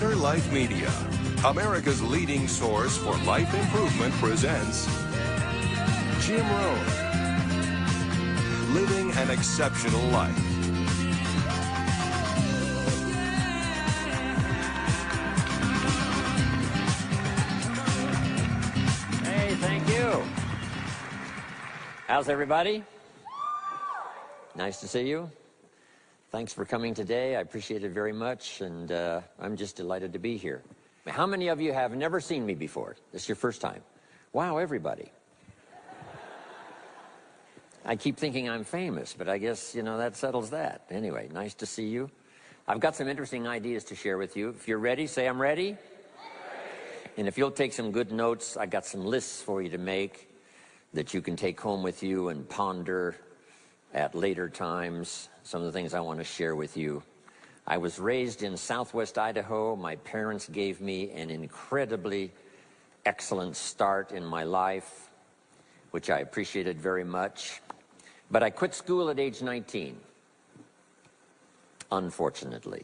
Better Life Media, America's leading source for life improvement, presents Jim Rohn, Living an Exceptional Life. Hey, thank you. How's everybody? Nice to see you. Thanks for coming today. I appreciate it very much, and I'm just delighted to be here. How many of you have never seen me before? This is your first time. Wow, everybody. I keep thinking I'm famous, but I guess, that settles that. Anyway, nice to see you. I've got some interesting ideas to share with you. If you're ready, say I'm ready. And if you'll take some good notes, I got some lists for you to make that you can take home with you and ponder at later times. Some of the things I want to share with you. I was raised in southwest Idaho. My parents gave me an incredibly excellent start in my life, which I appreciated very much. But I quit school at age 19, unfortunately.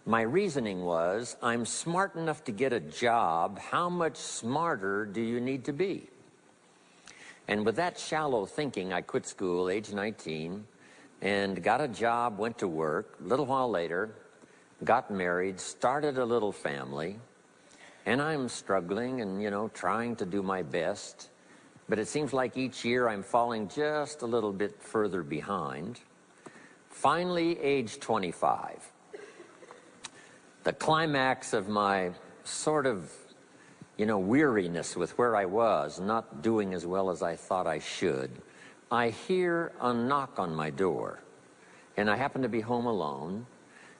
My reasoning was, I'm smart enough to get a job. How much smarter do you need to be? And with that shallow thinking, I quit school, age 19, and got a job, went to work. A little while later, got married, started a little family, and I'm struggling and, trying to do my best. But it seems like each year I'm falling just a little bit further behind. Finally, age 25. The climax of my sort of, weariness with where I was, not doing as well as I thought I should. I hear a knock on my door, and I happen to be home alone.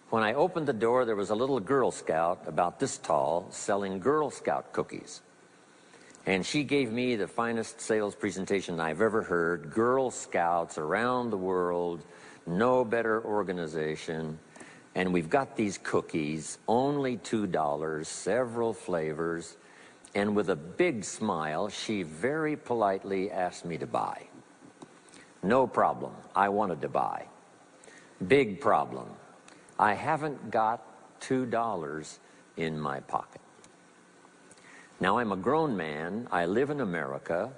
When I opened the door, there was a little Girl Scout about this tall selling Girl Scout cookies. And she gave me the finest sales presentation I've ever heard. Girl Scouts around the world, no better organization. And we've got these cookies, only $2, several flavors. And with a big smile, she very politely asked me to buy. No problem. I wanted to buy. Big problem. I haven't got $2 in my pocket. Now, I'm a grown man. I live in America.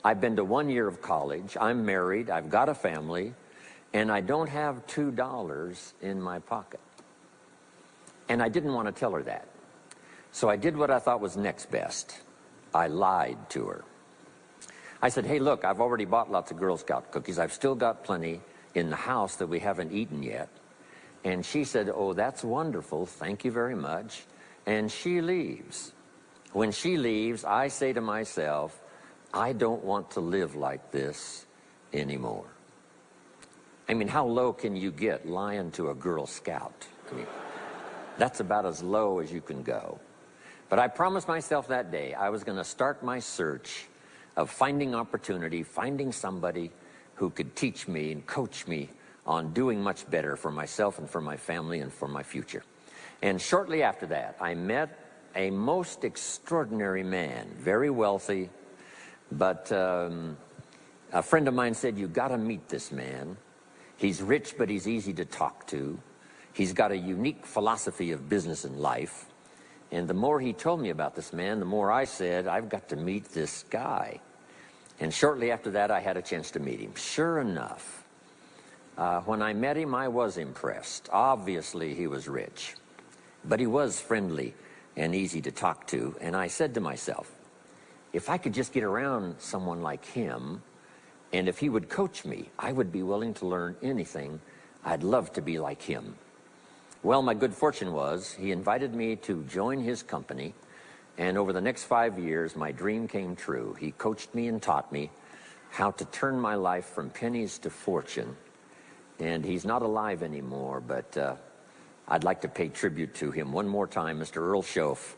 I've been to 1 year of college. I'm married. I've got a family. And I don't have $2 in my pocket. And I didn't want to tell her that. So I did what I thought was next best. I lied to her. I said, hey, look, I've already bought lots of Girl Scout cookies. I've still got plenty in the house that we haven't eaten yet. And she said, oh, that's wonderful. Thank you very much. And she leaves. When she leaves, I say to myself, I don't want to live like this anymore. I mean, how low can you get lying to a Girl Scout? I mean, that's about as low as you can go. But I promised myself that day I was going to start my search of finding opportunity, finding somebody who could teach me and coach me on doing much better for myself and for my family and for my future. And shortly after that, I met a most extraordinary man, very wealthy, but a friend of mine said, you've got to meet this man. He's rich, but he's easy to talk to. He's got a unique philosophy of business and life. And the more he told me about this man, the more I said, I've got to meet this guy. And shortly after that, I had a chance to meet him. Sure enough, when I met him, I was impressed. Obviously, he was rich, but he was friendly and easy to talk to. And I said to myself, if I could just get around someone like him, and if he would coach me, I would be willing to learn anything. I'd love to be like him. Well, my good fortune was he invited me to join his company, and over the next 5 years, my dream came true. He coached me and taught me how to turn my life from pennies to fortune. And he's not alive anymore, but I'd like to pay tribute to him one more time, Mr. Earl Schoaf,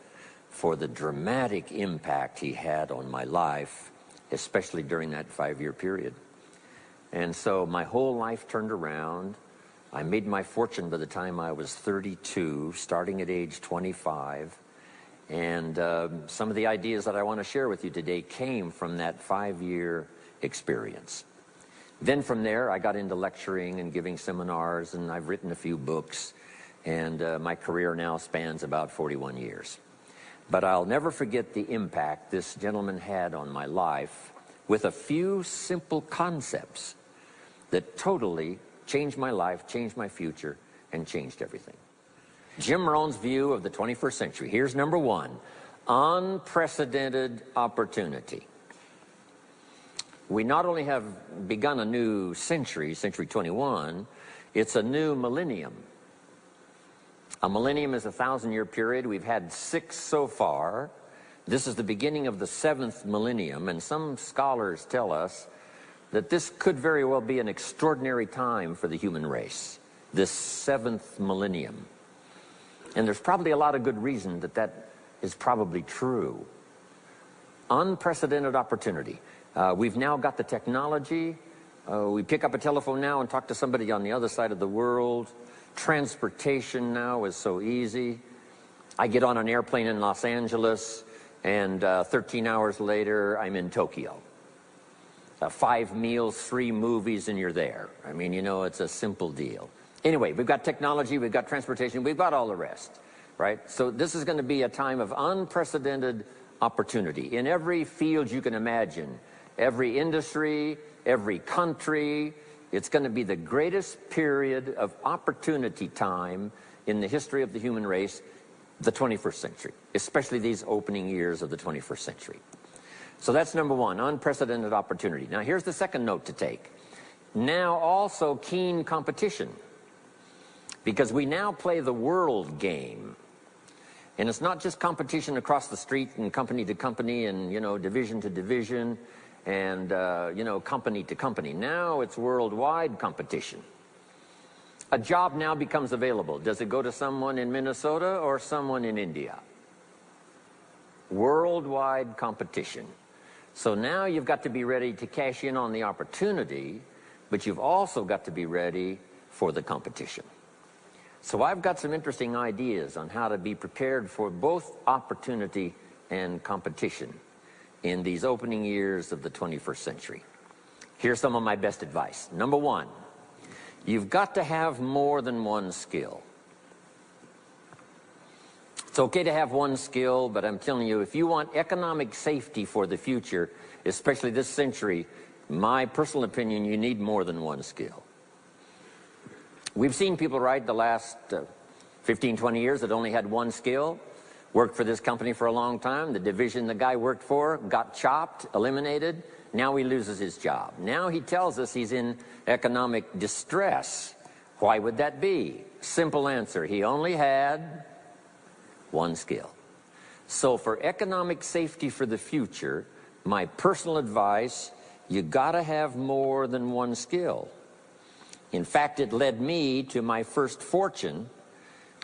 for the dramatic impact he had on my life, especially during that 5-year period. And so my whole life turned around. I made my fortune by the time I was 32, starting at age 25. And some of the ideas that I want to share with you today came from that 5-year experience. Then from there, I got into lecturing and giving seminars, and I've written a few books. and my career now spans about 41 years. But I'll never forget the impact this gentleman had on my life with a few simple concepts that totally changed my life, changed my future, and changed everything. Jim Rohn's view of the 21st century. Here's number one: unprecedented opportunity. We not only have begun a new century, century 21, it's a new millennium. A millennium is a 1,000-year period. We've had 6 so far. This is the beginning of the 7th millennium, and some scholars tell us that this could very well be an extraordinary time for the human race, this 7th millennium. And there's probably a lot of good reason that that is probably true. Unprecedented opportunity. We've now got the technology. We pick up a telephone now and talk to somebody on the other side of the world. Transportation now is so easy. I get on an airplane in Los Angeles, and 13 hours later, I'm in Tokyo. 5 meals, 3 movies, and you're there. I mean, you know, it's a simple deal. Anyway, we've got technology, we've got transportation, we've got all the rest, right? So this is going to be a time of unprecedented opportunity in every field you can imagine, every industry, every country. It's going to be the greatest period of opportunity time in the history of the human race, the 21st century, especially these opening years of the 21st century. So that's number one, unprecedented opportunity. Now here's the second note to take. Now also keen competition, because we now play the world game. And it's not just competition across the street and company to company and, you know, division to division and, you know, company to company. Now it's worldwide competition. A job now becomes available. Does it go to someone in Minnesota or someone in India? Worldwide competition. So now you've got to be ready to cash in on the opportunity, but you've also got to be ready for the competition. So I've got some interesting ideas on how to be prepared for both opportunity and competition in these opening years of the 21st century. Here's some of my best advice. Number one, you've got to have more than one skill. It's okay to have one skill, but I'm telling you, if you want economic safety for the future, especially this century, my personal opinion, you need more than one skill. We've seen people, right, the last 15, 20 years that only had one skill, worked for this company for a long time. The division the guy worked for got chopped, eliminated. Now he loses his job. Now he tells us he's in economic distress. Why would that be? Simple answer. He only had one skill. So for economic safety for the future, my personal advice, you gotta have more than one skill. In fact, it led me to my first fortune,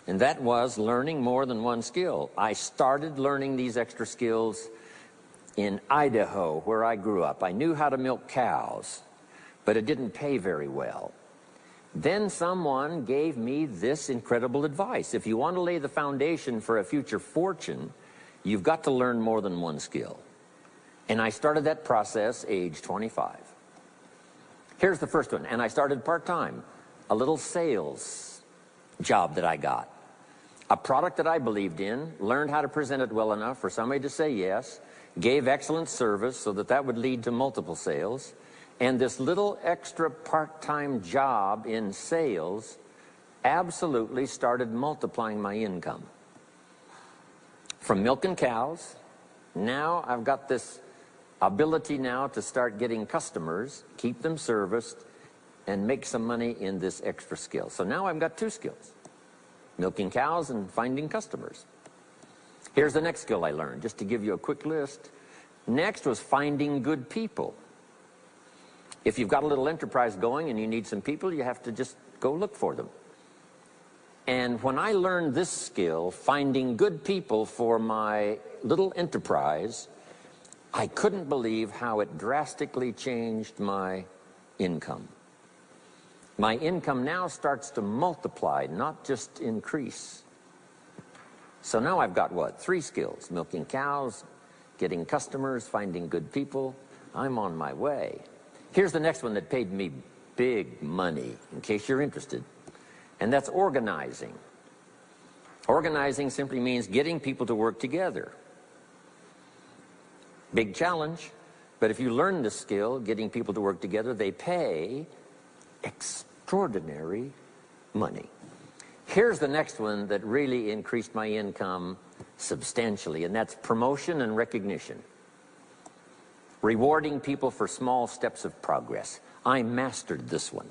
and that was learning more than one skill. I started learning these extra skills in Idaho, where I grew up. I knew how to milk cows, but it didn't pay very well. Then someone gave me this incredible advice. If you want to lay the foundation for a future fortune, you've got to learn more than one skill. And I started that process age 25. Here's the first one, and I started part-time, a little sales job that I got. A product that I believed in, learned how to present it well enough for somebody to say yes, gave excellent service so that that would lead to multiple sales, and this little extra part-time job in sales absolutely started multiplying my income. From milking cows, now I've got this ability now to start getting customers, keep them serviced, and make some money in this extra skill. So now I've got 2 skills, milking cows and finding customers. Here's the next skill I learned, just to give you a quick list. Next was finding good people. If you've got a little enterprise going and you need some people, you have to just go look for them. And when I learned this skill, finding good people for my little enterprise, I couldn't believe how it drastically changed my income. My income now starts to multiply, not just increase. So now I've got what? 3 skills: milking cows, getting customers, finding good people. I'm on my way. Here's the next one that paid me big money, in case you're interested, and that's organizing. Organizing simply means getting people to work together. Big challenge, but if you learn this skill, getting people to work together, they pay extraordinary money. Here's the next one that really increased my income substantially, and that's promotion and recognition. Rewarding people for small steps of progress. I mastered this one.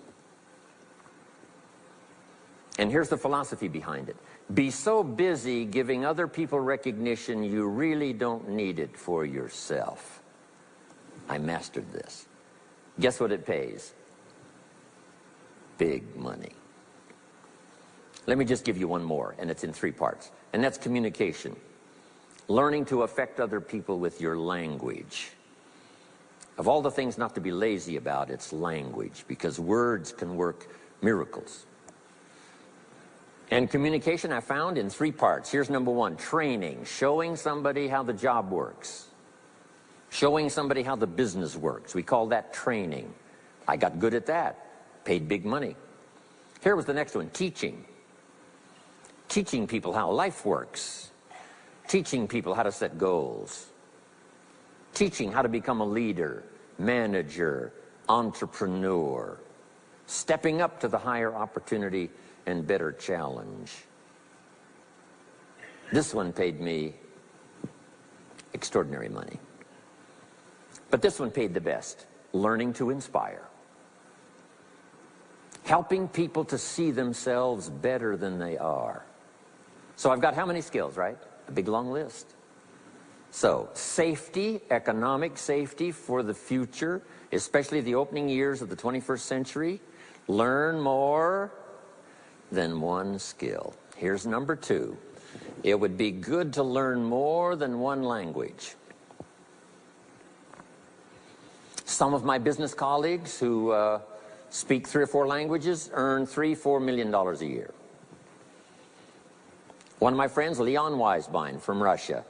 And here's the philosophy behind it. Be so busy giving other people recognition you really don't need it for yourself. I mastered this. Guess what it pays? Big money. Let me just give you one more, and it's in 3 parts. And that's communication. Learning to affect other people with your language. Of all the things not to be lazy about, it's language, because words can work miracles. And communication I found in 3 parts. Here's number 1, training, showing somebody how the job works. Showing somebody how the business works. We call that training. I got good at that, paid big money. Here was the next one, teaching. Teaching people how life works. Teaching people how to set goals. Teaching how to become a leader, manager, entrepreneur. Stepping up to the higher opportunity and better challenge. This one paid me extraordinary money. But this one paid the best. Learning to inspire. Helping people to see themselves better than they are. So I've got how many skills, right? A big long list. So, safety, economic safety for the future, especially the opening years of the 21st century. Learn more than one skill. Here's number 2. It would be good to learn more than one language. Some of my business colleagues who speak 3 or 4 languages earn $3-4 million a year. One of my friends, Leon Weisbein from Russia,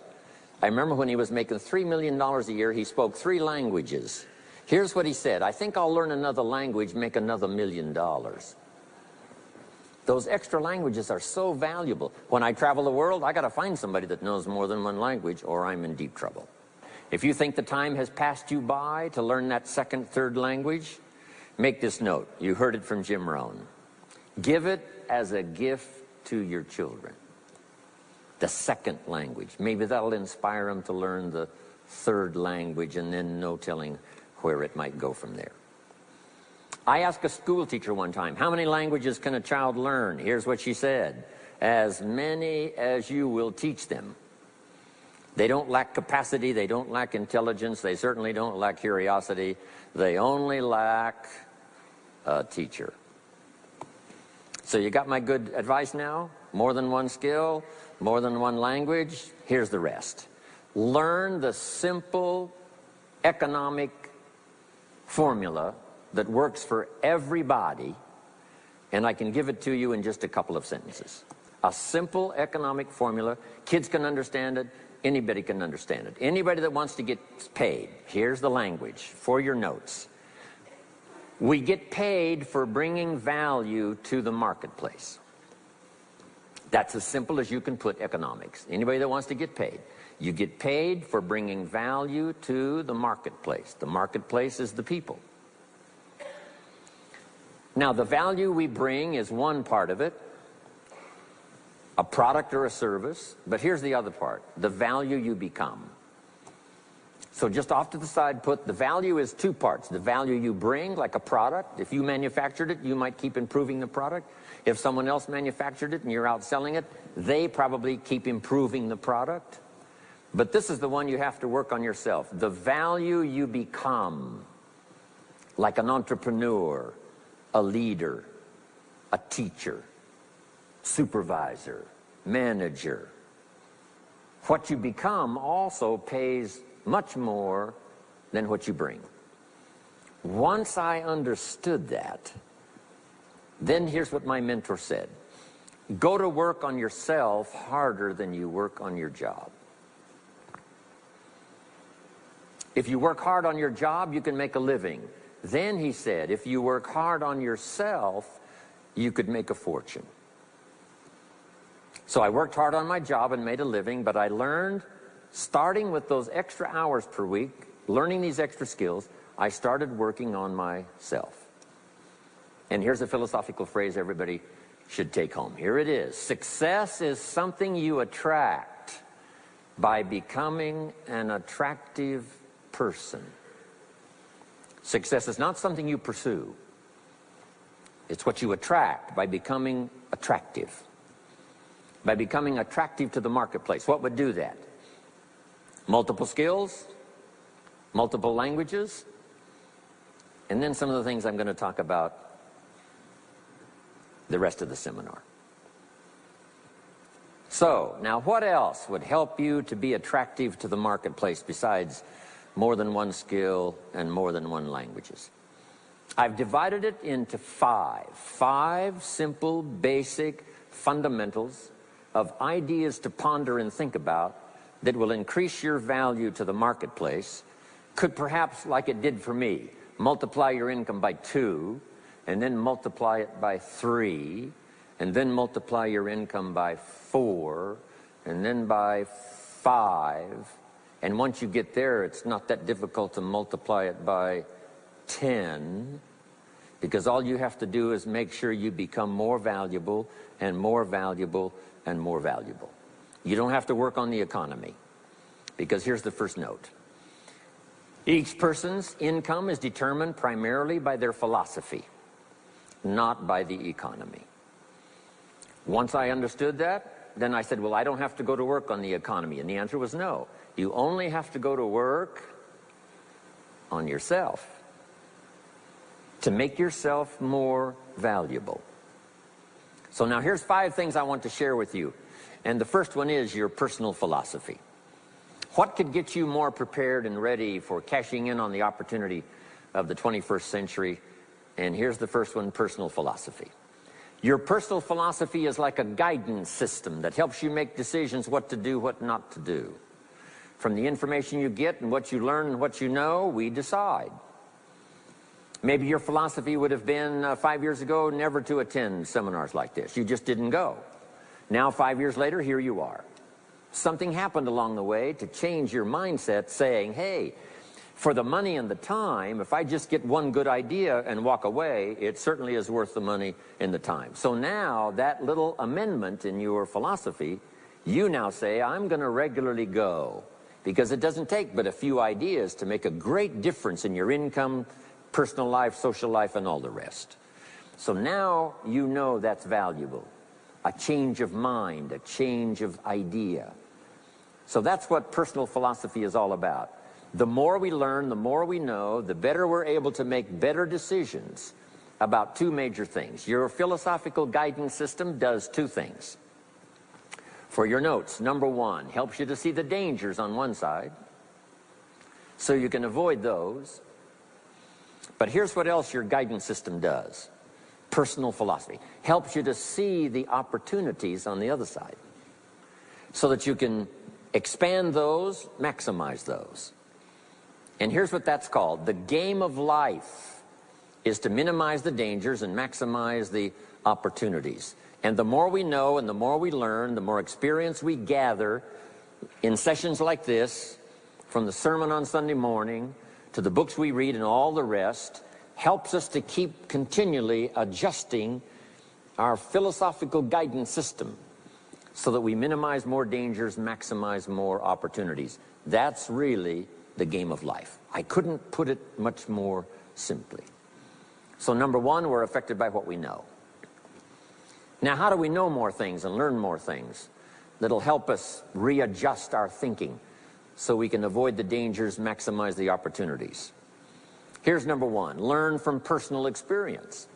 I remember when he was making $3 million a year, he spoke 3 languages. Here's what he said, I think I'll learn another language, make another $1 million. Those extra languages are so valuable. When I travel the world, I got to find somebody that knows more than one language, or I'm in deep trouble. If you think the time has passed you by to learn that 2nd, 3rd language, make this note. You heard it from Jim Rohn. Give it as a gift to your children. The 2nd language. Maybe that'll inspire them to learn the 3rd language, and then no telling where it might go from there. I asked a school teacher one time, how many languages can a child learn? Here's what she said, as many as you will teach them. They don't lack capacity, they don't lack intelligence, they certainly don't lack curiosity, they only lack a teacher. So you got my good advice now? More than one skill, more than one language, here's the rest. Learn the simple economic formula that works for everybody, and I can give it to you in just a couple of sentences. A simple economic formula, kids can understand it, anybody can understand it. Anybody that wants to get paid, here's the language for your notes. We get paid for bringing value to the marketplace. That's as simple as you can put economics. Anybody that wants to get paid. You get paid for bringing value to the marketplace. The marketplace is the people. Now, the value we bring is one part of it, a product or a service, but here's the other part, the value you become. So just off to the side, put the value is 2 parts. The value you bring, like a product. If you manufactured it, you might keep improving the product. If someone else manufactured it and you're out selling it, they probably keep improving the product. But this is the one you have to work on yourself. The value you become, like an entrepreneur, a leader, a teacher, supervisor, manager. What you become also pays much more than what you bring. Once I understood that, then here's what my mentor said. Go to work on yourself harder than you work on your job. If you work hard on your job, you can make a living. Then, he said, if you work hard on yourself, you could make a fortune. So I worked hard on my job and made a living, but I learned, starting with those extra hours per week, learning these extra skills, I started working on myself. And here's a philosophical phrase everybody should take home. Here it is. Success is something you attract by becoming an attractive person. Success is not something you pursue. It's what you attract by becoming attractive. By becoming attractive to the marketplace. What would do that? Multiple skills, multiple languages, and then some of the things I'm going to talk about the rest of the seminar. So, now what else would help you to be attractive to the marketplace besides more than one skill and more than one languages? I've divided it into five simple, basic fundamentals of ideas to ponder and think about that will increase your value to the marketplace. Could perhaps, like it did for me, multiply your income by 2, and then multiply it by 3, and then multiply your income by 4, and then by 5. And once you get there, it's not that difficult to multiply it by 10, because all you have to do is make sure you become more valuable and more valuable and more valuable. You don't have to work on the economy, because here's the first note. Each person's income is determined primarily by their philosophy, not by the economy. Once I understood that, then I said, well, I don't have to go to work on the economy. And the answer was no. You only have to go to work on yourself to make yourself more valuable. So now here's 5 things I want to share with you. And the first one is your personal philosophy. What could get you more prepared and ready for cashing in on the opportunity of the 21st century? And here's the first one, personal philosophy. Your personal philosophy is like a guidance system that helps you make decisions what to do, what not to do. From the information you get and what you learn and what you know, we decide. Maybe your philosophy would have been 5 years ago never to attend seminars like this. You just didn't go. Now 5 years later, here you are. Something happened along the way to change your mindset, saying, hey, for the money and the time, if I just get one good idea and walk away, it certainly is worth the money and the time. So now that little amendment in your philosophy, you now say, I'm going to regularly go, because it doesn't take but a few ideas to make a great difference in your income, personal life, social life, and all the rest. So now you know that's valuable. A change of mind, a change of idea. So that's what personal philosophy is all about. The more we learn, the more we know, the better we're able to make better decisions about 2 major things. Your philosophical guidance system does 2 things. For your notes, number 1, helps you to see the dangers on one side, so you can avoid those. But here's what else your guidance system does. Personal philosophy helps you to see the opportunities on the other side, so that you can expand those, maximize those. And here's what that's called. The game of life is to minimize the dangers and maximize the opportunities. And the more we know and the more we learn, the more experience we gather in sessions like this, from the sermon on Sunday morning to the books we read and all the rest, helps us to keep continually adjusting our philosophical guidance system so that we minimize more dangers, maximize more opportunities. That's really the game of life. I couldn't put it much more simply. So number 1, we're affected by what we know. Now, how do we know more things and learn more things that'll help us readjust our thinking so we can avoid the dangers, maximize the opportunities? Here's number 1, learn from personal experience.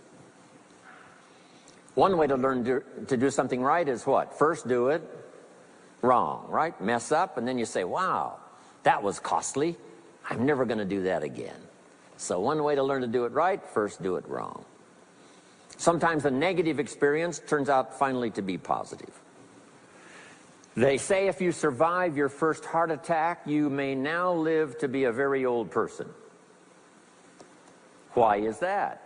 One way to learn to do something right is what? First do it wrong, right? Mess up, and then you say, wow, that was costly. I'm never going to do that again. So one way to learn to do it right, first do it wrong. Sometimes a negative experience turns out finally to be positive. They say if you survive your first heart attack, you may now live to be a very old person. Why is that?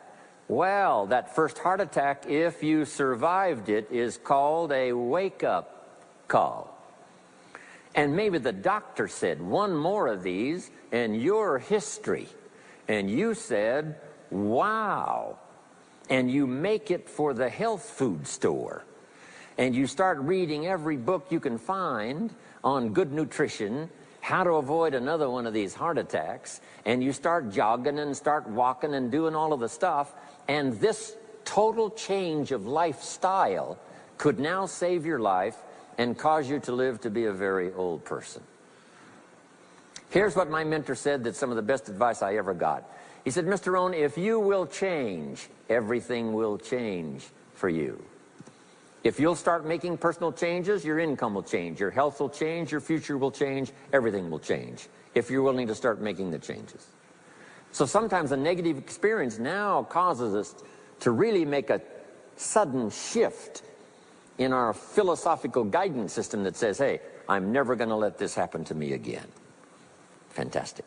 Well, that first heart attack, if you survived it, is called a wake-up call. And maybe the doctor said, one more of these and you're history. And you said, wow. And you make it for the health food store. And you start reading every book you can find on good nutrition, how to avoid another one of these heart attacks, and you start jogging and start walking and doing all of the stuff, and this total change of lifestyle could now save your life and cause you to live to be a very old person. Here's what my mentor said, that's some of the best advice I ever got. He said, Mr. Rohn, if you will change, everything will change for you. If you'll start making personal changes, your income will change, your health will change, your future will change, everything will change, if you're willing to start making the changes. So sometimes a negative experience now causes us to really make a sudden shift in our philosophical guidance system that says, hey, I'm never going to let this happen to me again. Fantastic.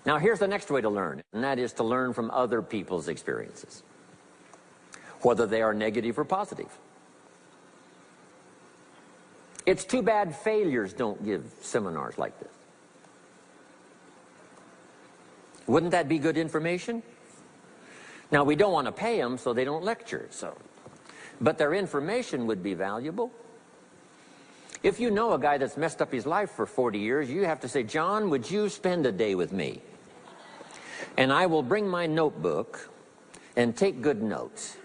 Now here's the next way to learn, and that is to learn from other people's experiences, whether they are negative or positive. It's too bad failures don't give seminars like this. Wouldn't that be good information? Now, we don't want to pay them, so they don't lecture, but their information would be valuable. If you know a guy that's messed up his life for 40 years, you have to say, John, would you spend a day with me? And I will bring my notebook and take good notes.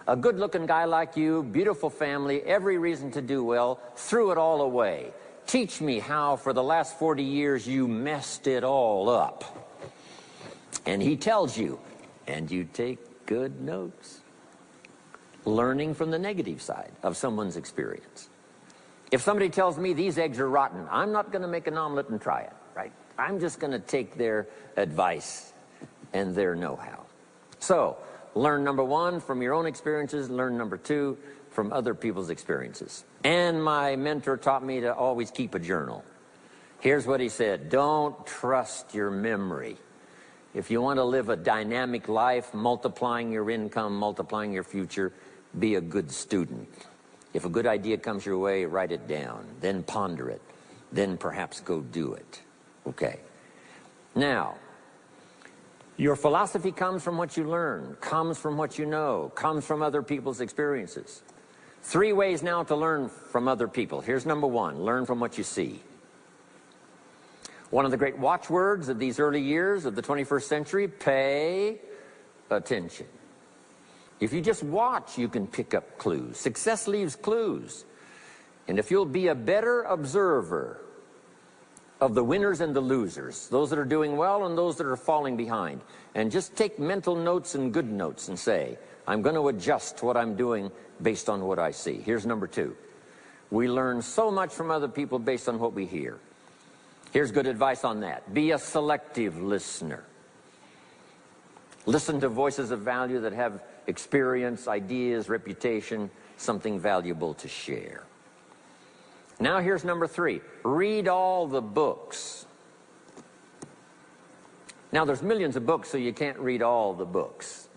A good-looking guy like you, beautiful family, every reason to do well, threw it all away. Teach me how for the last 40 years you messed it all up. And he tells you, and you take good notes. Learning from the negative side of someone's experience. If somebody tells me these eggs are rotten, I'm not going to make an omelet and try it, right? I'm just going to take their advice and their know-how. So, learn number one from your own experiences, learn number two from other people's experiences. And my mentor taught me to always keep a journal. Here's what he said, don't trust your memory. If you want to live a dynamic life, multiplying your income, multiplying your future, be a good student. If a good idea comes your way, write it down, then ponder it, then perhaps go do it. Okay. Now, your philosophy comes from what you learn, comes from what you know, comes from other people's experiences. 3 ways now to learn from other people. Here's number one, learn from what you see. One of the great watchwords of these early years of the 21st century, pay attention. If you just watch, you can pick up clues. Success leaves clues. And if you'll be a better observer of the winners and the losers, those that are doing well and those that are falling behind, and just take mental notes and good notes and say, I'm going to adjust what I'm doing based on what I see. Here's number two. We learn so much from other people based on what we hear. Here's good advice on that. Be a selective listener. Listen to voices of value that have experience, ideas, reputation, something valuable to share. Now here's number three. Read all the books. Now there's millions of books, so you can't read all the books.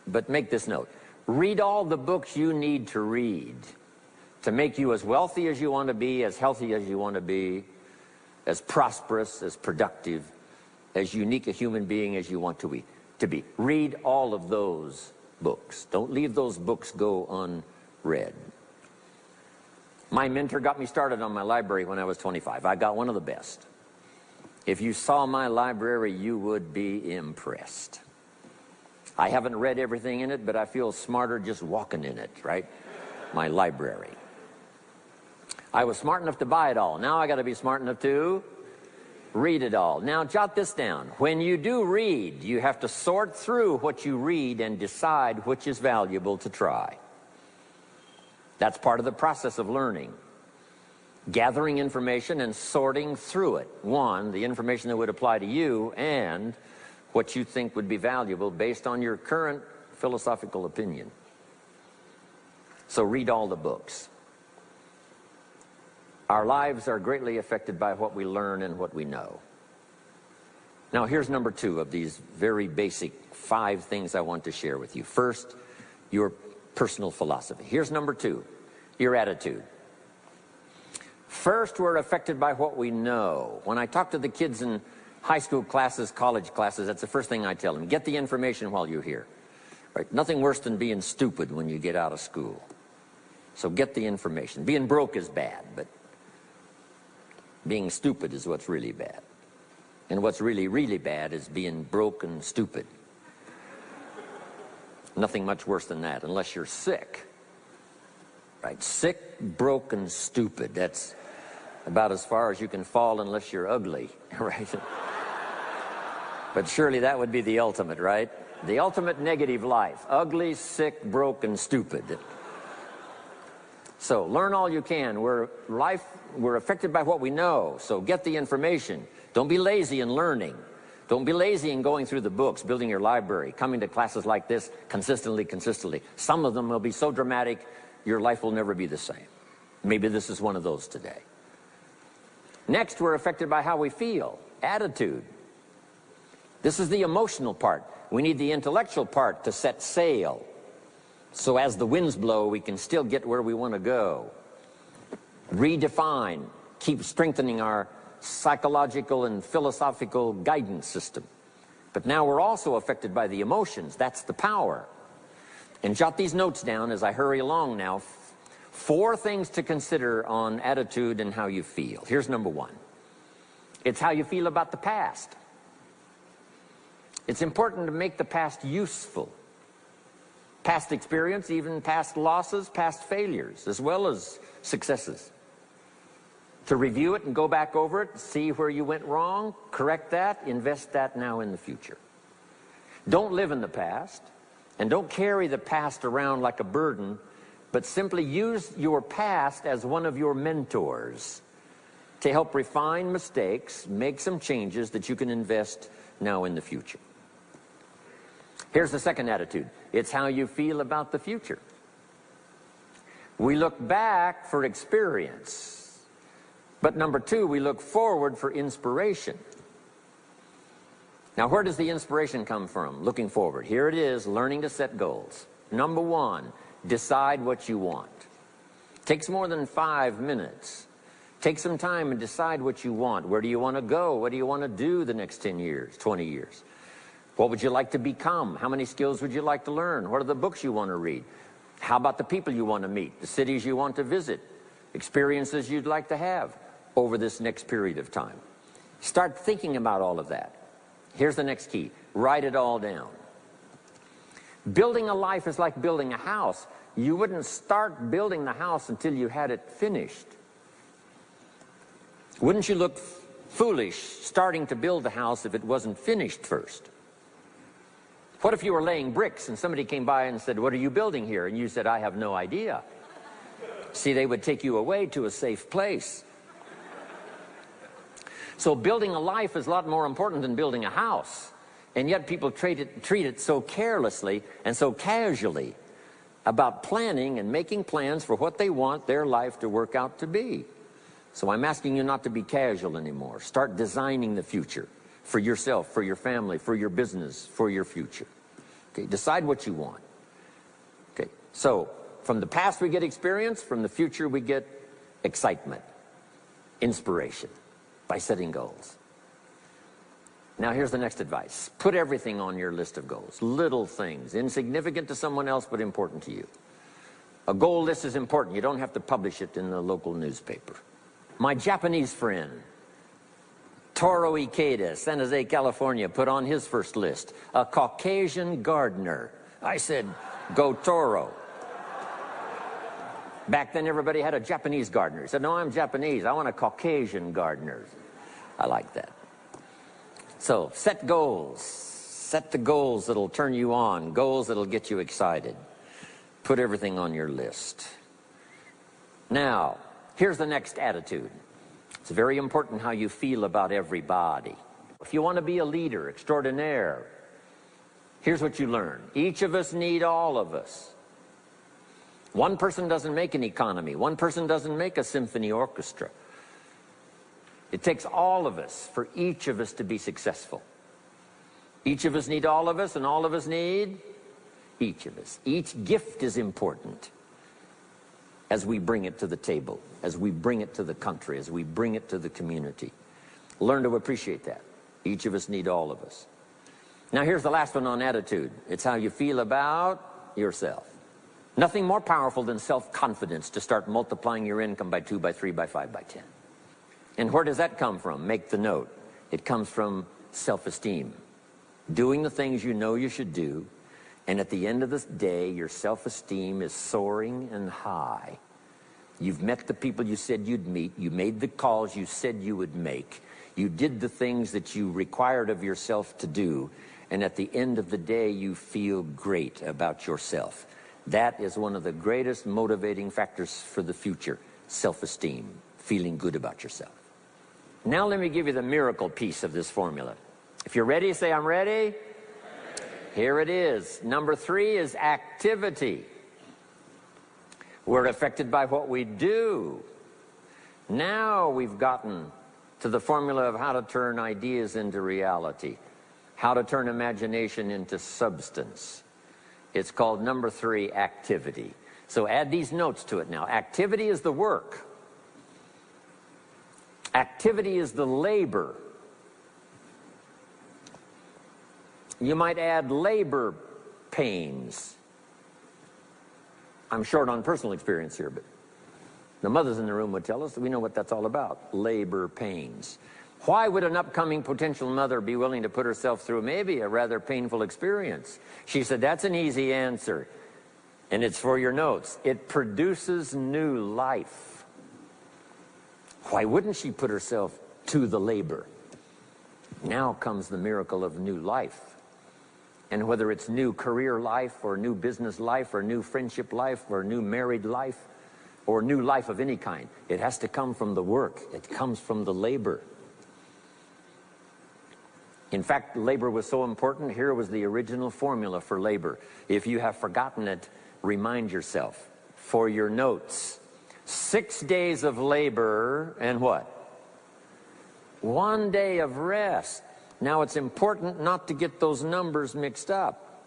But make this note. Read all the books you need to read to make you as wealthy as you want to be, as healthy as you want to be, as prosperous, as productive, as unique a human being as you want to be. Read all of those books. Don't leave those books go unread. My mentor got me started on my library when I was 25. I got one of the best. If you saw my library, you would be impressed. I haven't read everything in it, but I feel smarter just walking in it, right? My library. I was smart enough to buy it all. Now I got to be smart enough to read it all. Now jot this down. When you do read, you have to sort through what you read and decide which is valuable to try. That's part of the process of learning. Gathering information and sorting through it. One, the information that would apply to you, and what you think would be valuable based on your current philosophical opinion. So read all the books. Our lives are greatly affected by what we learn and what we know. Now here's number two of these very basic 5 things I want to share with you. First, your personal philosophy. Here's number two, your attitude. First, we're affected by what we know. When I talk to the kids in high school classes, college classes, that's the first thing I tell them. Get the information while you're here. Right? Nothing worse than being stupid when you get out of school. So get the information. Being broke is bad, but being stupid is what's really bad. And what's really, really bad is being broke and stupid. Nothing much worse than that, unless you're sick. Right? Sick, broke, and stupid. That's about as far as you can fall unless you're ugly, right? But surely that would be the ultimate, right? The ultimate negative life. Ugly, sick, broke, and stupid. So learn all you can. We're affected by what we know, so get the information. Don't be lazy in learning. Don't be lazy in going through the books, building your library, coming to classes like this consistently. Some of them will be so dramatic, your life will never be the same. Maybe this is one of those today. Next, we're affected by how we feel, attitude. This is the emotional part. We need the intellectual part to set sail. So as the winds blow, we can still get where we want to go. Redefine, keep strengthening our psychological and philosophical guidance system. But now we're also affected by the emotions. That's the power. And jot these notes down as I hurry along now. 4 things to consider on attitude and how you feel. Here's number 1. It's how you feel about the past. It's important to make the past useful. Past experience, even past losses, past failures, as well as successes. To review it and go back over it, see where you went wrong, correct that, invest that now in the future. Don't live in the past, and don't carry the past around like a burden, but simply use your past as one of your mentors to help refine mistakes, make some changes that you can invest now in the future. Here's the second attitude. It's how you feel about the future. We look back for experience, but number 2, we look forward for inspiration. Now, where does the inspiration come from? Looking forward. Here it is, learning to set goals. Number 1, decide what you want. Takes more than 5 minutes. Take some time and decide what you want. Where do you want to go? What do you want to do the next 10 years, 20 years? What would you like to become? How many skills would you like to learn? What are the books you want to read? How about the people you want to meet? The cities you want to visit? Experiences you'd like to have over this next period of time? Start thinking about all of that. Here's the next key. Write it all down. Building a life is like building a house. You wouldn't start building the house until you had it finished. Wouldn't you look foolish starting to build the house if it wasn't finished first? What if you were laying bricks and somebody came by and said, "What are you building here?" And you said, "I have no idea." See, they would take you away to a safe place. So building a life is a lot more important than building a house. And yet people treat it so carelessly and so casually about planning and making plans for what they want their life to work out to be. So I'm asking you not to be casual anymore. Start designing the future for yourself, for your family, for your business, for your future. Okay, decide what you want. Okay, so from the past we get experience, from the future we get excitement, inspiration by setting goals. Now here's the next advice. Put everything on your list of goals. Little things, insignificant to someone else but important to you. A goal list is important. You don't have to publish it in the local newspaper. My Japanese friend, Toro Ikeda, San Jose, California, put on his first list, a Caucasian gardener. I said, go Toro. Back then everybody had a Japanese gardener. He said, no, I'm Japanese. I want a Caucasian gardener. I like that. So set goals. Set the goals that'll turn you on, goals that'll get you excited. Put everything on your list. Now, here's the next attitude. It's very important how you feel about everybody. If you want to be a leader extraordinaire, here's what you learn. Each of us need all of us. One person doesn't make an economy. One person doesn't make a symphony orchestra. It takes all of us for each of us to be successful. Each of us need all of us, and all of us need each of us. Each gift is important. as we bring it to the table, as we bring it to the country, as we bring it to the community. Learn to appreciate that. Each of us need all of us. Now here's the last one on attitude. It's how you feel about yourself. Nothing more powerful than self-confidence to start multiplying your income by 2, by 3, by 5, by 10. And where does that come from? Make the note. It comes from self-esteem. Doing the things you know you should do, and at the end of the day, your self-esteem is soaring and high. You've met the people you said you'd meet. You made the calls you said you would make. You did the things that you required of yourself to do. And at the end of the day, you feel great about yourself. That is one of the greatest motivating factors for the future, self-esteem, feeling good about yourself. Now let me give you the miracle piece of this formula. If you're ready, say, I'm ready. Here it is. Number 3 is activity. We're affected by what we do. Now we've gotten to the formula of how to turn ideas into reality, how to turn imagination into substance. It's called number 3, activity. So add these notes to it now. Activity is the work. Activity is the labor. You might add labor pains. I'm short on personal experience here, but the mothers in the room would tell us that we know what that's all about, labor pains. Why would an upcoming potential mother be willing to put herself through maybe a rather painful experience? She said, that's an easy answer, and it's for your notes. It produces new life. Why wouldn't she put herself to the labor? Now comes the miracle of new life. And whether it's new career life or new business life or new friendship life or new married life or new life of any kind, it has to come from the work. It comes from the labor. In fact, labor was so important. Here was the original formula for labor. If you have forgotten it, remind yourself. For your notes, 6 days of labor and what? 1 day of rest. Now it's important not to get those numbers mixed up.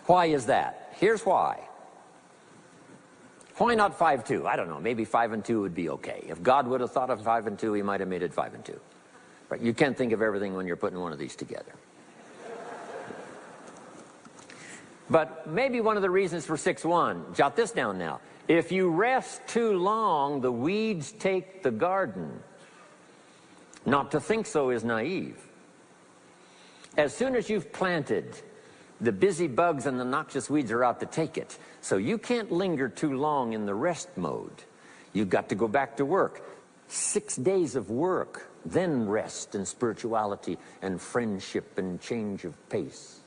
Why is that? Here's why. Why not 5-2? I don't know, maybe 5 and 2 would be okay. If God would have thought of 5 and 2, he might have made it 5 and 2. Right? You can't think of everything when you're putting one of these together. But maybe one of the reasons for 6-1, jot this down now. If you rest too long, the weeds take the garden. Not to think so is naive. As soon as you've planted, the busy bugs and the noxious weeds are out to take it. So you can't linger too long in the rest mode. You've got to go back to work. 6 days of work, then rest and spirituality and friendship and change of pace.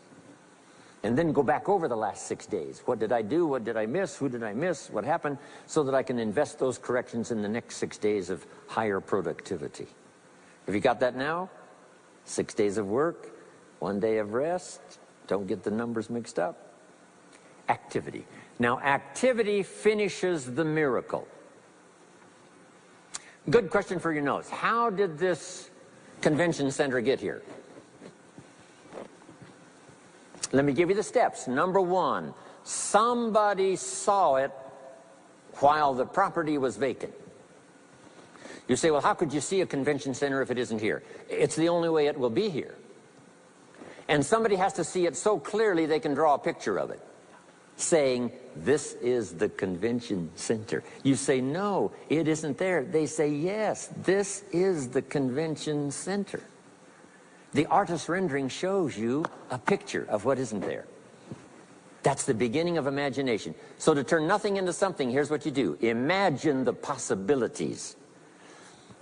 And then go back over the last 6 days. What did I do? What did I miss? Who did I miss? What happened? So that I can invest those corrections in the next 6 days of higher productivity. Have you got that now? 6 days of work, 1 day of rest. Don't get the numbers mixed up. Activity. Now, activity finishes the miracle. Good question for your notes. How did this convention center get here? Let me give you the steps. Number 1, somebody saw it while the property was vacant. You say, well, how could you see a convention center if it isn't here? It's the only way it will be here. And somebody has to see it so clearly they can draw a picture of it, saying, this is the convention center. You say, no, it isn't there. They say, yes, this is the convention center. The artist's rendering shows you a picture of what isn't there. That's the beginning of imagination. So to turn nothing into something, here's what you do. Imagine the possibilities.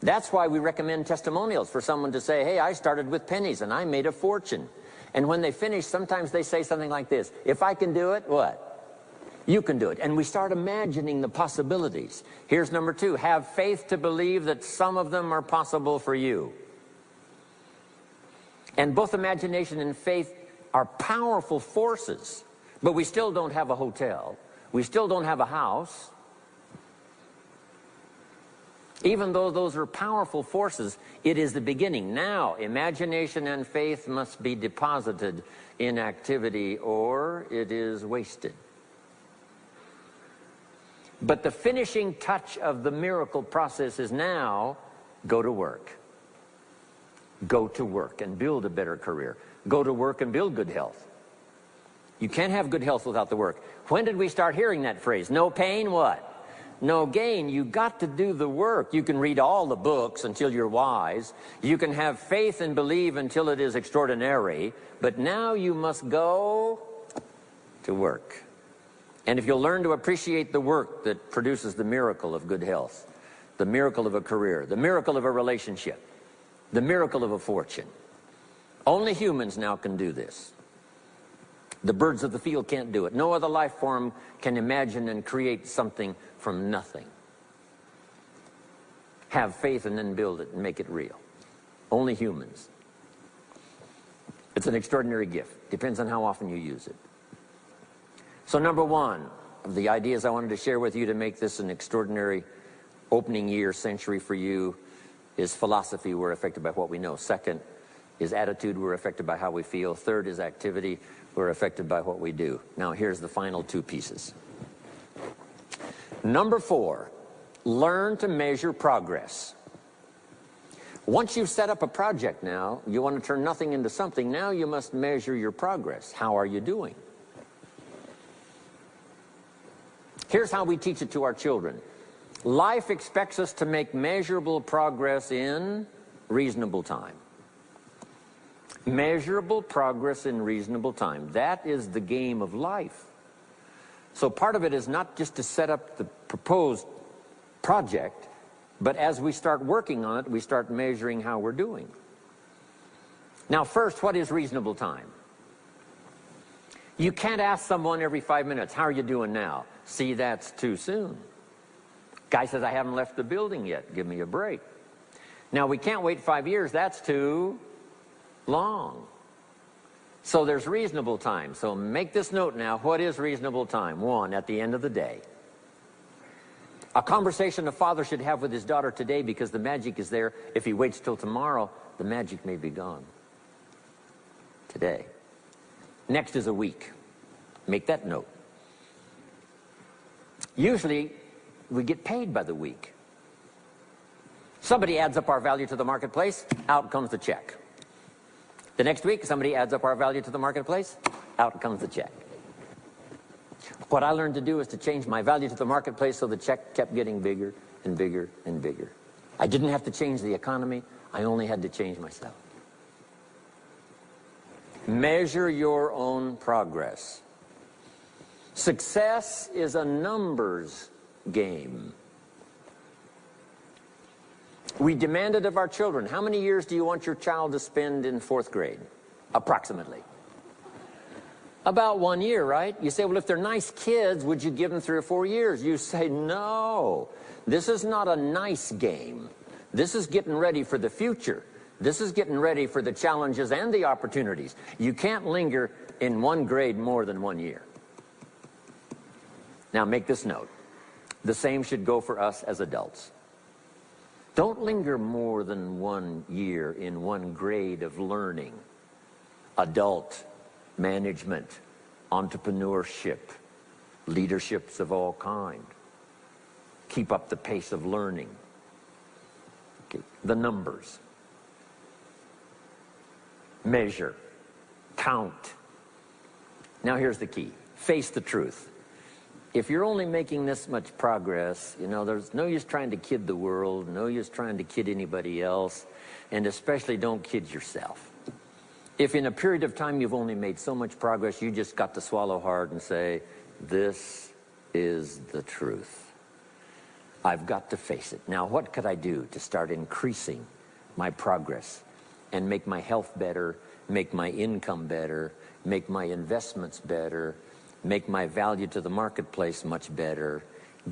That's why we recommend testimonials for someone to say, hey, I started with pennies and I made a fortune. And when they finish, sometimes they say something like this, if I can do it, what? You can do it. And we start imagining the possibilities. Here's number 2, have faith to believe that some of them are possible for you. And both imagination and faith are powerful forces, but we still don't have a hotel. We still don't have a house. Even though those are powerful forces, it is the beginning. Now, imagination and faith must be deposited in activity or it is wasted. But the finishing touch of the miracle process is now, go to work. Go to work and build a better career. Go to work and build good health. You can't have good health without the work. When did we start hearing that phrase? No pain, what? No gain. You got to do the work. You can read all the books until you're wise. You can have faith and believe until it is extraordinary. But now you must go to work. And if you'll learn to appreciate the work that produces the miracle of good health, the miracle of a career, the miracle of a relationship, the miracle of a fortune. Only humans now can do this. The birds of the field can't do it. No other life form can imagine and create something from nothing. Have faith and then build it and make it real. Only humans. It's an extraordinary gift. Depends on how often you use it. So number one of the ideas I wanted to share with you to make this an extraordinary opening year century for you is philosophy. We're affected by what we know. Second is attitude. We're affected by how we feel. Third is activity. We're affected by what we do. Now here's the final two pieces. Number four, learn to measure progress. Once you've set up a project now, you want to turn nothing into something. Now you must measure your progress. How are you doing? Here's how we teach it to our children. Life expects us to make measurable progress in reasonable time. Measurable progress in reasonable time. That is the game of life. So part of it is not just to set up the proposed project, but as we start working on it, we start measuring how we're doing. Now first, what is reasonable time? You can't ask someone every 5 minutes, how are you doing now? See, that's too soon. Guy says, I haven't left the building yet. Give me a break. Now, we can't wait 5 years. That's too long. So there's reasonable time. So make this note now. What is reasonable time? One, at the end of the day. A conversation a father should have with his daughter today, because the magic is there. If he waits till tomorrow, the magic may be gone. Today. Next is a week. Make that note. Usually, we get paid by the week. Somebody adds up our value to the marketplace, out comes the check. The next week, somebody adds up our value to the marketplace, out comes the check. What I learned to do is to change my value to the marketplace so the check kept getting bigger and bigger and bigger. I didn't have to change the economy, I only had to change myself. Measure your own progress. Success is a numbers game. We demanded of our children, how many years do you want your child to spend in 4th grade? Approximately. About 1 year, right? You say, well, if they're nice kids, would you give them 3 or 4 years? You say, no. This is not a nice game. This is getting ready for the future. This is getting ready for the challenges and the opportunities. You can't linger in 1 grade more than 1 year. Now make this note. The same should go for us as adults. Don't linger more than 1 year in 1 grade of learning. Adult, management, entrepreneurship, leaderships of all kind. Keep up the pace of learning. Okay. The numbers. Measure. Count. Now here's the key. Face the truth. If you're only making this much progress, you know, there's no use trying to kid the world, no use trying to kid anybody else, and especially don't kid yourself. If in a period of time you've only made so much progress, you just got to swallow hard and say, this is the truth. I've got to face it. Now, what could I do to start increasing my progress and make my health better, make my income better, make my investments better, make my value to the marketplace much better,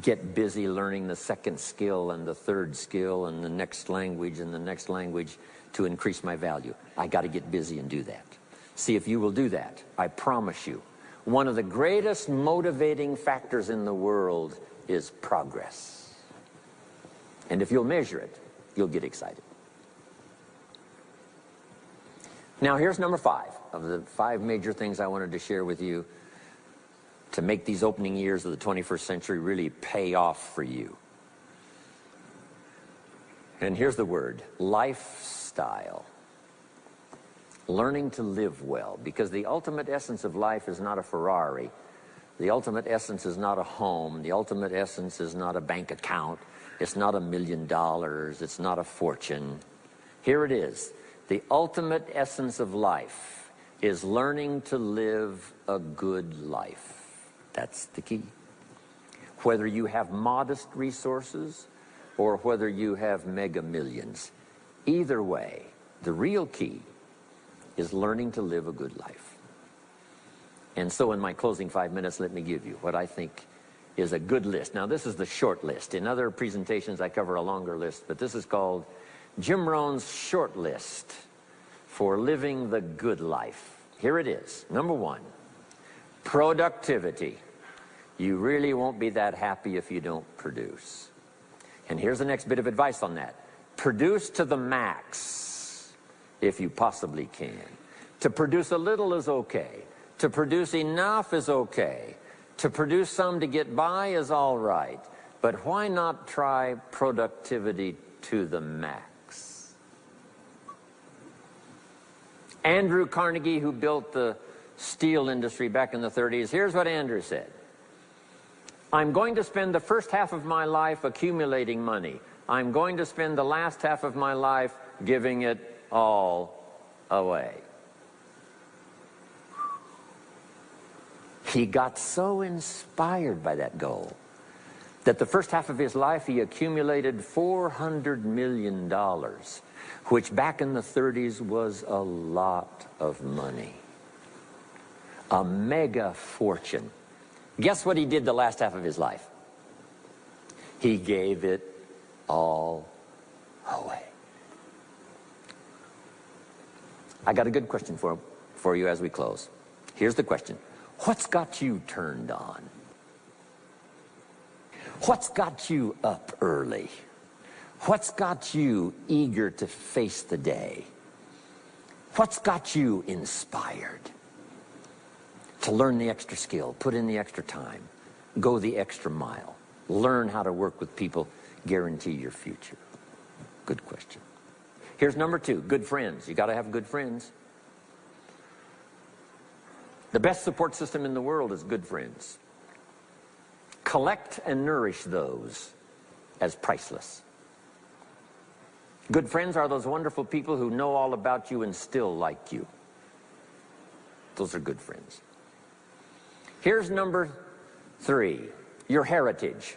get busy learning the 2nd skill and the 3rd skill and the next language and the next language to increase my value. I got to get busy and do that. See if you will do that. I promise you, one of the greatest motivating factors in the world is progress. And if you'll measure it, you'll get excited. Now here's number 5 of the 5 major things I wanted to share with you. to make these opening years of the 21st century really pay off for you. And here's the word, lifestyle. Learning to live well, because the ultimate essence of life is not a Ferrari. The ultimate essence is not a home. The ultimate essence is not a bank account. It's not $1 million. It's not a fortune. Here it is. The ultimate essence of life is learning to live a good life. That's the key. Whether you have modest resources or whether you have mega millions, either way, the real key is learning to live a good life. And so in my closing 5 minutes, let me give you what I think is a good list. Now, this is the short list. In other presentations, I cover a longer list, but this is called Jim Rohn's short list for living the good life. Here it is. Number 1, productivity. You really won't be that happy if you don't produce. And here's the next bit of advice on that. Produce to the max if you possibly can. To produce a little is okay. To produce enough is okay. To produce some to get by is all right. But why not try productivity to the max? Andrew Carnegie, who built the steel industry back in the 30s, here's what Andrew said. I'm going to spend the first half of my life accumulating money. I'm going to spend the last half of my life giving it all away. He got so inspired by that goal that the first half of his life he accumulated $400 million, which back in the 30s was a lot of money. A mega fortune. Guess what he did the last half of his life? He gave it all away. I got a good question for you as we close. Here's the question. What's got you turned on? What's got you up early? What's got you eager to face the day? What's got you inspired to learn the extra skill, put in the extra time, go the extra mile, learn how to work with people, guarantee your future? Good question. Here's number 2, good friends. You got to have good friends. The best support system in the world is good friends. Collect and nourish those as priceless. Good friends are those wonderful people who know all about you and still like you. Those are good friends. Here's number 3, your heritage.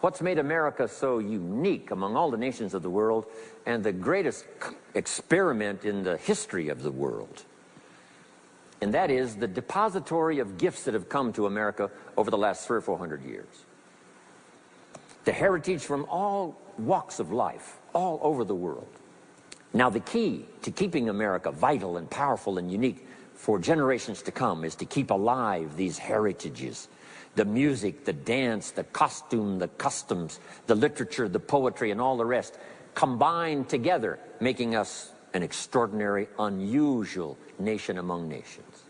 What's made America so unique among all the nations of the world and the greatest experiment in the history of the world? And that is the depository of gifts that have come to America over the last 300 or 400 years. The heritage from all walks of life, all over the world. Now, the key to keeping America vital and powerful and unique for generations to come is to keep alive these heritages. The music, the dance, the costume, the customs, the literature, the poetry, and all the rest combined together, making us an extraordinary, unusual nation among nations.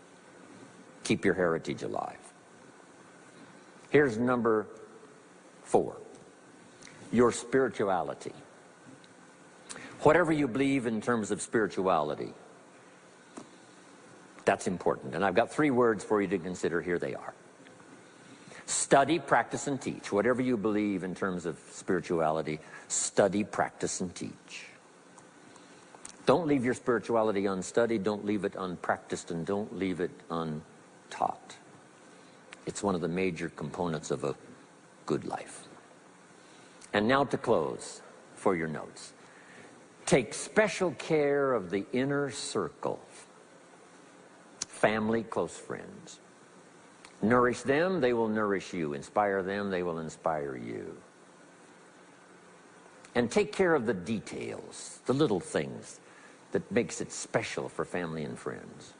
Keep your heritage alive. Here's number 4, your spirituality. Whatever you believe in terms of spirituality, that's important. And I've got 3 words for you to consider. Here they are. Study, practice, and teach. Whatever you believe in terms of spirituality, study, practice, and teach. Don't leave your spirituality unstudied, don't leave it unpracticed, and don't leave it untaught. It's one of the major components of a good life. And now to close for your notes. Take special care of the inner circle. Family, close friends. Nourish them, they will nourish you. Inspire them, they will inspire you. And take care of the details, the little things that makes it special for family and friends.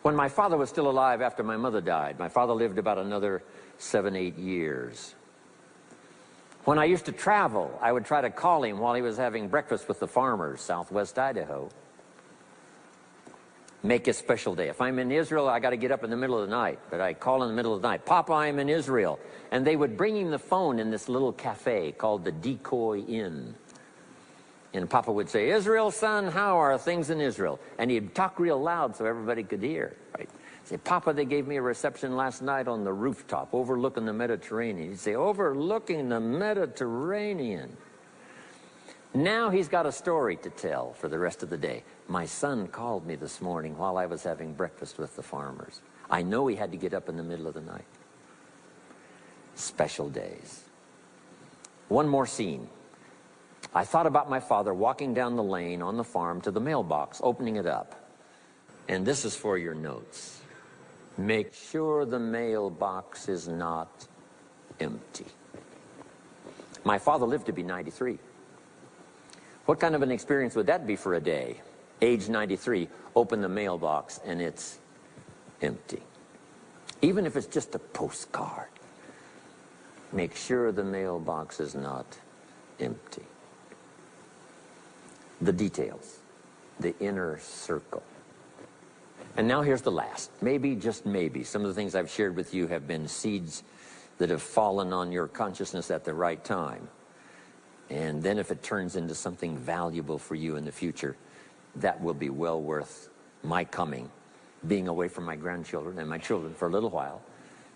When my father was still alive after my mother died, my father lived about another 7, 8 years. When I used to travel, I would try to call him while he was having breakfast with the farmers, southwest Idaho. Make a special day. If I'm in Israel, I got to get up in the middle of the night. But I call in the middle of the night, Papa, I'm in Israel. And they would bring him the phone in this little cafe called the Decoy Inn. And Papa would say, Israel, son, how are things in Israel? And he'd talk real loud so everybody could hear. Right? Say, Papa, they gave me a reception last night on the rooftop overlooking the Mediterranean. He'd say, overlooking the Mediterranean. Now he's got a story to tell for the rest of the day. My son called me this morning while I was having breakfast with the farmers. I know he had to get up in the middle of the night. Special days. One more scene. I thought about my father walking down the lane on the farm to the mailbox, opening it up. And this is for your notes. Make sure the mailbox is not empty. My father lived to be 93. What kind of an experience would that be for a day? Age 93, open the mailbox and it's empty. Even if it's just a postcard, make sure the mailbox is not empty. The details, the inner circle. And now here's the last. Maybe, just maybe, some of the things I've shared with you have been seeds that have fallen on your consciousness at the right time. And then if it turns into something valuable for you in the future, that will be well worth my coming, being away from my grandchildren and my children for a little while,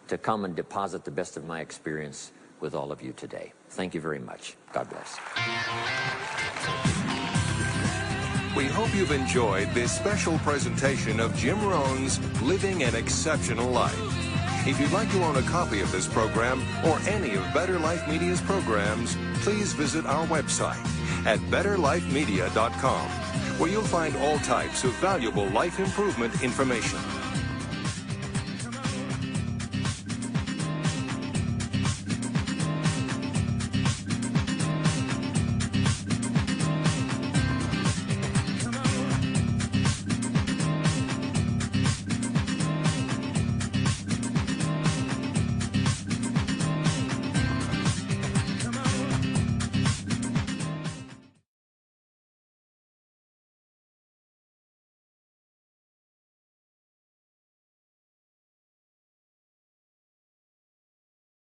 to come and deposit the best of my experience with all of you today. Thank you very much. God bless. We hope you've enjoyed this special presentation of Jim Rohn's Living an Exceptional Life. If you'd like to own a copy of this program or any of Better Life Media's programs, please visit our website at betterlifemedia.com, where you'll find all types of valuable life improvement information.